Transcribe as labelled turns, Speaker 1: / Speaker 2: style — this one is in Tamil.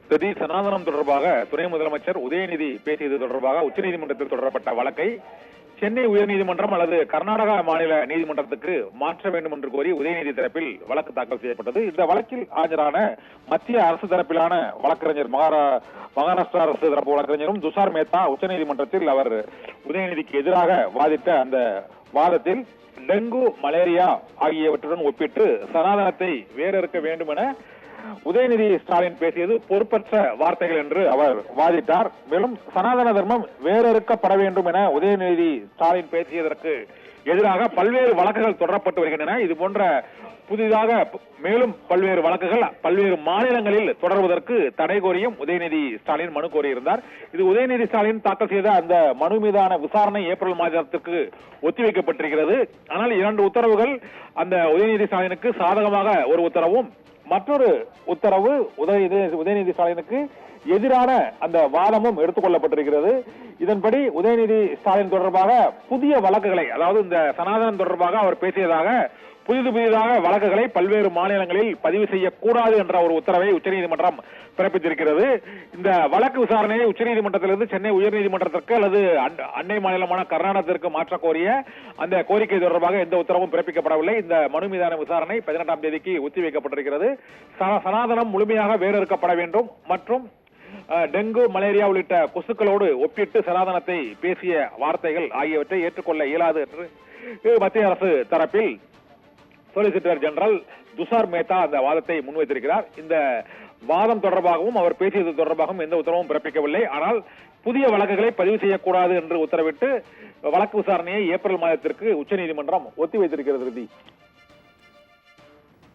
Speaker 1: திடீர் சனாதனம் தொடர்பாக துணை முதலமைச்சர் உதயநிதி பேசியது தொடர்பாக உச்சநீதிமன்றத்தில் தொடரப்பட்ட வழக்கை சென்னை உயர்நீதிமன்றம் அல்லது கர்நாடகா மாநில நீதிமன்றத்துக்கு மாற்ற வேண்டும் என்று கோரி உதயநிதி தரப்பில் வழக்கு தாக்கல் செய்யப்பட்டது. இந்த வழக்கில் ஆஜரான மத்திய அரசு தரப்பிலான வழக்கறிஞர் மகாராஷ்டிரா அரசு தரப்பு வழக்கறிஞரும் துஷார் மேத்தா உச்சநீதிமன்றத்தில் அவர் உதயநிதிக்கு எதிராக வாதிட்ட அந்த வாதத்தில் டெங்கு, மலேரியா ஆகியவற்றுடன் ஒப்பிட்டு சனாதனத்தை வேறறுக்க வேண்டும் என உதயநிதி ஸ்டாலின் பேசியது பொறுப்பற்ற வார்த்தைகள் என்று அவர் வாதிட்டார். மேலும் சனாதன தர்மம் வேறறுக்கப்பட வேண்டும் என உதயநிதி ஸ்டாலின் பேசியதற்கு எதிராக பல்வேறு வழக்குகள் தொடரப்பட்டு வருகின்றன. இது போன்ற புதிதாக மேலும் பல்வேறு வழக்குகள் பல்வேறு மாநிலங்களில் தொடர்வதற்கு தடை கோரியும் உதயநிதி ஸ்டாலின் மனு கோரியிருந்தார். இது உதயநிதி ஸ்டாலின் தாக்கல் செய்த அந்த மனு மீதான விசாரணை ஏப்ரல் மாதத்திற்கு ஒத்திவைக்கப்பட்டிருக்கிறது. ஆனால் 2 உத்தரவுகள் அந்த உதயநிதி ஸ்டாலினுக்கு சாதகமாக ஒரு உத்தரவும், மற்றொரு உத்தரவு உதயநிதி ஸ்டாலினுக்கு எதிரான அந்த வாதமும் எடுத்துக் கொள்ளப்பட்டிருக்கிறது. இதன்படி உதயநிதி ஸ்டாலின் தொடர்பாக புதிய வழக்குகளை, அதாவது இந்த சனாதனம் தொடர்பாக அவர் பேசியதாக புதிதாக வழக்குகளை பல்வேறு மாநிலங்களில் பதிவு செய்யக்கூடாது என்ற ஒரு உத்தரவை உச்சநீதிமன்றம் பிறப்பித்திருக்கிறது. இந்த வழக்கு விசாரணையை உச்சநீதிமன்றத்திலிருந்து சென்னை உயர்நீதிமன்றத்திற்கு அல்லது அண்டை மாநிலமான கர்நாடகத்திற்கு மாற்ற கோரிய அந்த கோரிக்கை தொடர்பாக எந்த உத்தரவும் பிறப்பிக்கப்படவில்லை. இந்த மனு மீதான விசாரணை 18ஆம் தேதிக்கு ஒத்திவைக்கப்பட்டிருக்கிறது. சனாதனம் முழுமையாக வேறறுக்கப்பட வேண்டும் மற்றும் டெங்கு, மலேரியா உள்ளிட்ட கொசுக்களோடு ஒப்பிட்டு சனாதனத்தை பேசிய வார்த்தைகள் ஆகியவற்றை ஏற்றுக்கொள்ள இயலாது என்று மத்திய அரசு தரப்பில் சொலிசிட்டர் ஜெனரல் துஷார் மேத்தா அந்த வாதத்தை முன்வைத்திருக்கிறார். இந்த வாதம் தொடர்பாகவும் அவர் பேசியது தொடர்பாகவும் எந்த உத்தரவும் பிறப்பிக்கவில்லை. ஆனால் புதிய வழக்குகளை பதிவு செய்யக்கூடாது என்று உத்தரவிட்டு வழக்கு விசாரணையை ஏப்ரல் மாதத்திற்கு உச்சநீதிமன்றம் ஒத்திவைத்திருக்கிறது.